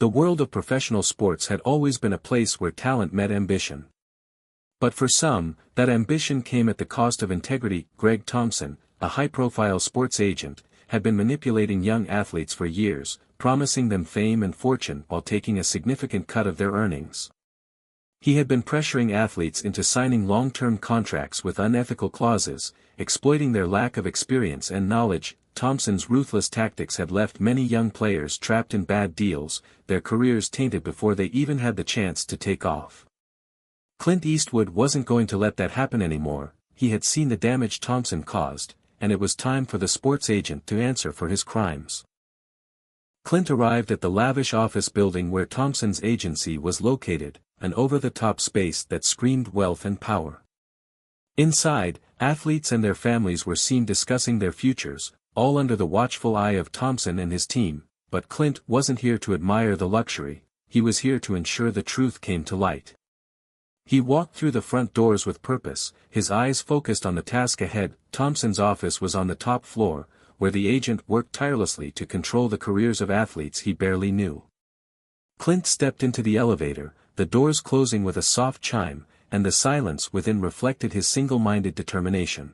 The world of professional sports had always been a place where talent met ambition. But for some, that ambition came at the cost of integrity. Greg Thompson, a high-profile sports agent, had been manipulating young athletes for years, promising them fame and fortune while taking a significant cut of their earnings. He had been pressuring athletes into signing long-term contracts with unethical clauses, exploiting their lack of experience and knowledge. Thompson's ruthless tactics had left many young players trapped in bad deals, their careers tainted before they even had the chance to take off. Clint Eastwood wasn't going to let that happen anymore. He had seen the damage Thompson caused, and it was time for the sports agent to answer for his crimes. Clint arrived at the lavish office building where Thompson's agency was located, an over-the-top space that screamed wealth and power. Inside, athletes and their families were seen discussing their futures, all under the watchful eye of Thompson and his team. But Clint wasn't here to admire the luxury, he was here to ensure the truth came to light. He walked through the front doors with purpose, his eyes focused on the task ahead. Thompson's office was on the top floor, where the agent worked tirelessly to control the careers of athletes he barely knew. Clint stepped into the elevator, the doors closing with a soft chime, and the silence within reflected his single-minded determination.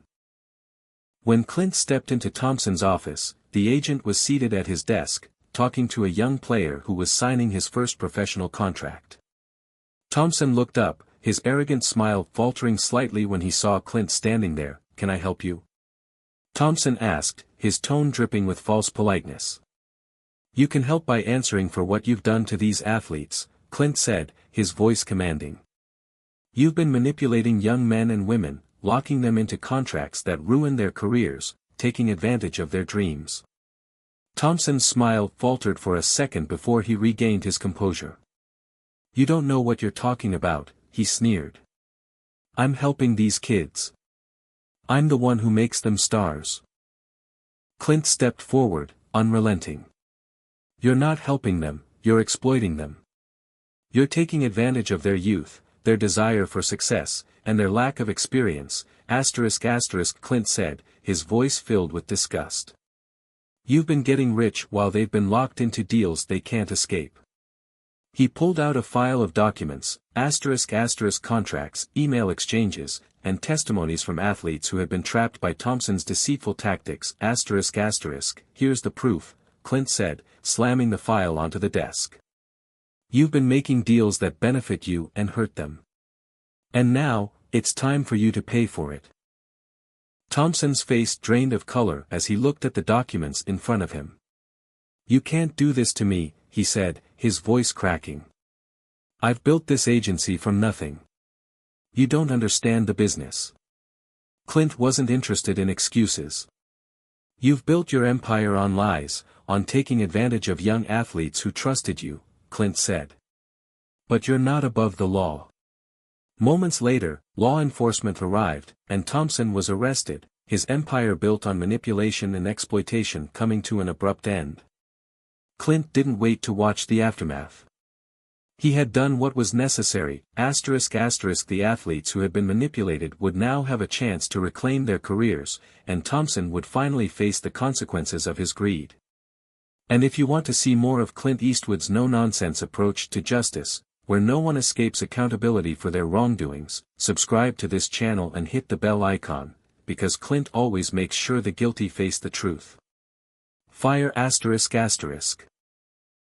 When Clint stepped into Thompson's office, the agent was seated at his desk, talking to a young player who was signing his first professional contract. Thompson looked up, his arrogant smile faltering slightly when he saw Clint standing there. "Can I help you?" Thompson asked, his tone dripping with false politeness. "You can help by answering for what you've done to these athletes," Clint said, his voice commanding. "You've been manipulating young men and women, locking them into contracts that ruin their careers, taking advantage of their dreams." Thompson's smile faltered for a second before he regained his composure. "You don't know what you're talking about," he sneered. "I'm helping these kids. I'm the one who makes them stars." Clint stepped forward, unrelenting. "You're not helping them, you're exploiting them. You're taking advantage of their youth, their desire for success, and their lack of experience, ***, Clint said, his voice filled with disgust. "You've been getting rich while they've been locked into deals they can't escape." He pulled out a file of documents, ***, contracts, email exchanges, and testimonies from athletes who had been trapped by Thompson's deceitful tactics, ***. "Here's the proof," Clint said, slamming the file onto the desk. "You've been making deals that benefit you and hurt them. And now, it's time for you to pay for it." Thompson's face drained of color as he looked at the documents in front of him. "You can't do this to me," he said, his voice cracking. "I've built this agency from nothing. You don't understand the business." Clint wasn't interested in excuses. "You've built your empire on lies, on taking advantage of young athletes who trusted you," Clint said. "But you're not above the law." Moments later, law enforcement arrived, and Thompson was arrested, his empire built on manipulation and exploitation coming to an abrupt end. Clint didn't wait to watch the aftermath. He had done what was necessary, ***. The athletes who had been manipulated would now have a chance to reclaim their careers, and Thompson would finally face the consequences of his greed. And if you want to see more of Clint Eastwood's no-nonsense approach to justice, where no one escapes accountability for their wrongdoings, subscribe to this channel and hit the bell icon, because Clint always makes sure the guilty face the truth. Fire ***.